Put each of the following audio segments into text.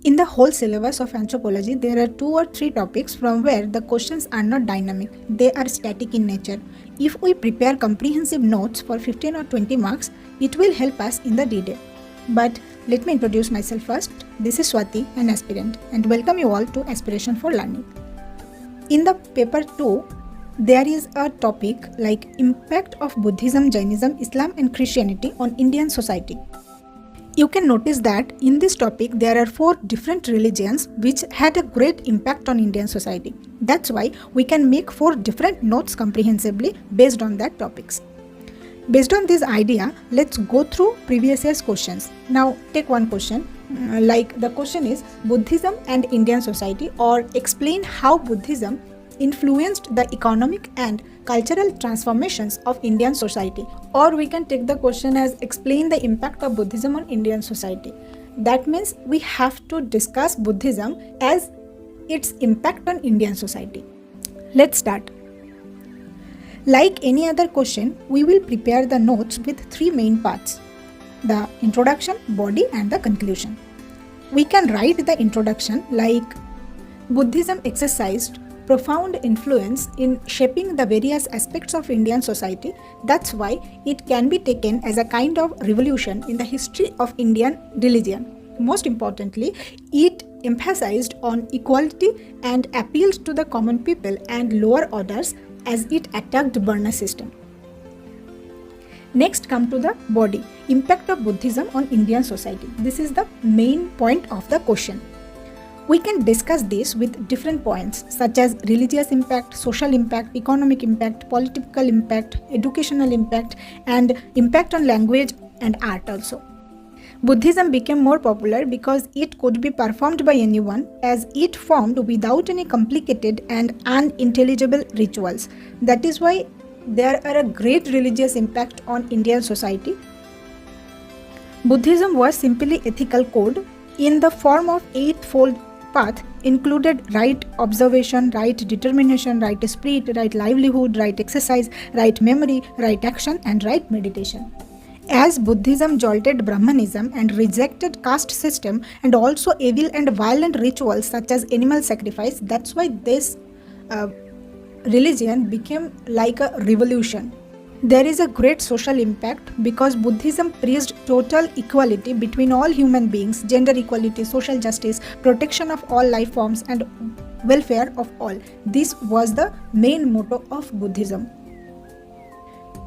In the whole syllabus of anthropology, there are 2 or 3 topics from where the questions are not dynamic, they are static in nature. If we prepare comprehensive notes for 15 or 20 marks, it will help us in the D-Day. But let me introduce myself first. This is Swati, an aspirant, and welcome you all to Aspiration for Learning. In the paper 2, there is a topic like impact of Buddhism, Jainism, Islam and Christianity on Indian society. You can notice that in this topic there are 4 different religions which had a great impact on Indian society. That's why we can make 4 different notes comprehensively based on that topics. Based on this idea, let's go through previous year's questions. Now take one question, like the question is Buddhism and Indian society, or explain how Buddhism influenced the economic and cultural transformations of Indian society. Or we can take the question as explain the impact of Buddhism on Indian society. That means we have to discuss Buddhism as its impact on Indian society. Let's start. Like any other question, we will prepare the notes with 3 main parts: the introduction, body and the conclusion. We can write the introduction like Buddhism exercised profound influence in shaping the various aspects of Indian society. That's why it can be taken as a kind of revolution in the history of Indian religion. Most importantly, it emphasized on equality and appealed to the common people and lower orders as it attacked Varna system. Next come to the body, impact of Buddhism on Indian society. This is the main point of the question. We can discuss this with different points such as religious impact, social impact, economic impact, political impact, educational impact, and impact on language and art also. Buddhism became more popular because it could be performed by anyone, as it formed without any complicated and unintelligible rituals. That is why there are a great religious impact on Indian society. Buddhism was simply ethical code in the form of 8-fold path, included right observation, right determination, right spirit, right livelihood, right exercise, right memory, right action and right meditation. As Buddhism jolted Brahmanism and rejected caste system and also evil and violent rituals such as animal sacrifice, that's why this religion became like a revolution. There is a great social impact because Buddhism preached total equality between all human beings, gender equality, social justice, protection of all life forms and welfare of all. This was the main motto of Buddhism.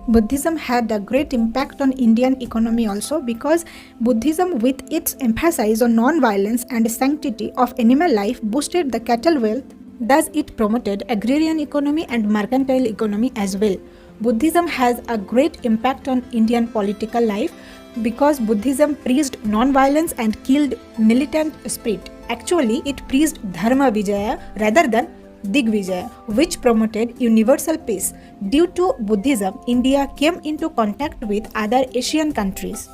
Buddhism had a great impact on Indian economy also because Buddhism, with its emphasis on non-violence and sanctity of animal life, boosted the cattle wealth. Thus it promoted agrarian economy and mercantile economy as well. Buddhism has a great impact on Indian political life because Buddhism preached non-violence and killed militant spirit. Actually, it preached Dharma Vijaya rather than Digvijaya, which promoted universal peace. Due to Buddhism, India came into contact with other Asian countries.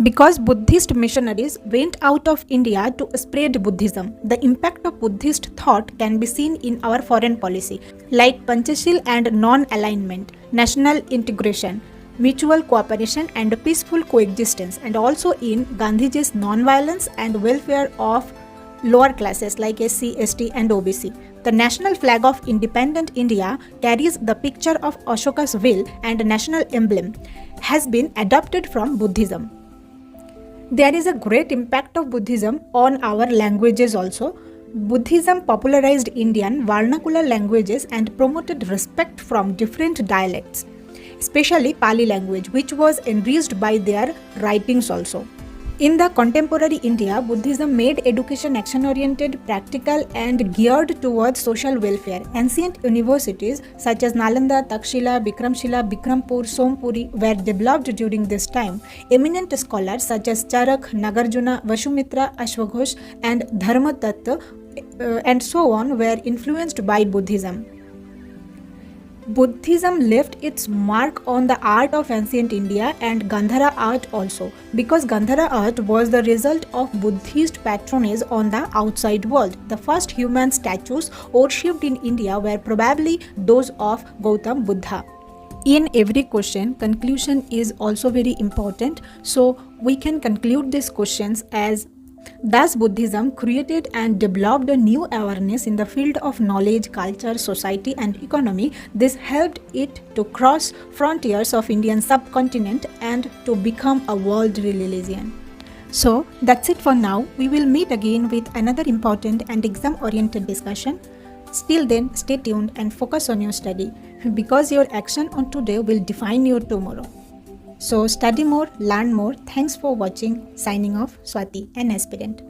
Because Buddhist missionaries went out of India to spread Buddhism, the impact of Buddhist thought can be seen in our foreign policy, like Panchashil and non-alignment, national integration, mutual cooperation and peaceful coexistence, and also in Gandhiji's non-violence and welfare of lower classes like SC, ST and OBC. The national flag of independent India carries the picture of Ashoka's wheel and national emblem has been adopted from Buddhism. There is a great impact of Buddhism on our languages also. Buddhism popularized Indian vernacular languages and promoted respect from different dialects, especially Pali language, which was enriched by their writings also. In the contemporary India, Buddhism made education action-oriented, practical and geared towards social welfare. Ancient universities such as Nalanda, Takshila, Bikramshila, Bikrampur, Sompuri were developed during this time. Eminent scholars such as Charak, Nagarjuna, Vashumitra, Ashwaghosh and Dharmatatta and so on were influenced by Buddhism. Buddhism left its mark on the art of ancient India and Gandhara art also, because Gandhara art was the result of Buddhist patronage on the outside world. The first human statues worshipped in India were probably those of Gautam Buddha. In every question, conclusion is also very important. So we can conclude these questions as Thus, Buddhism created and developed a new awareness in the field of knowledge, culture, society, and economy. This helped it to cross frontiers of Indian subcontinent and to become a world religion. So, that's it for now. We will meet again with another important and exam-oriented discussion. Till then, stay tuned and focus on your study, because your action on today will define your tomorrow. So study more, learn more. Thanks for watching. Signing off, Swati, an aspirant.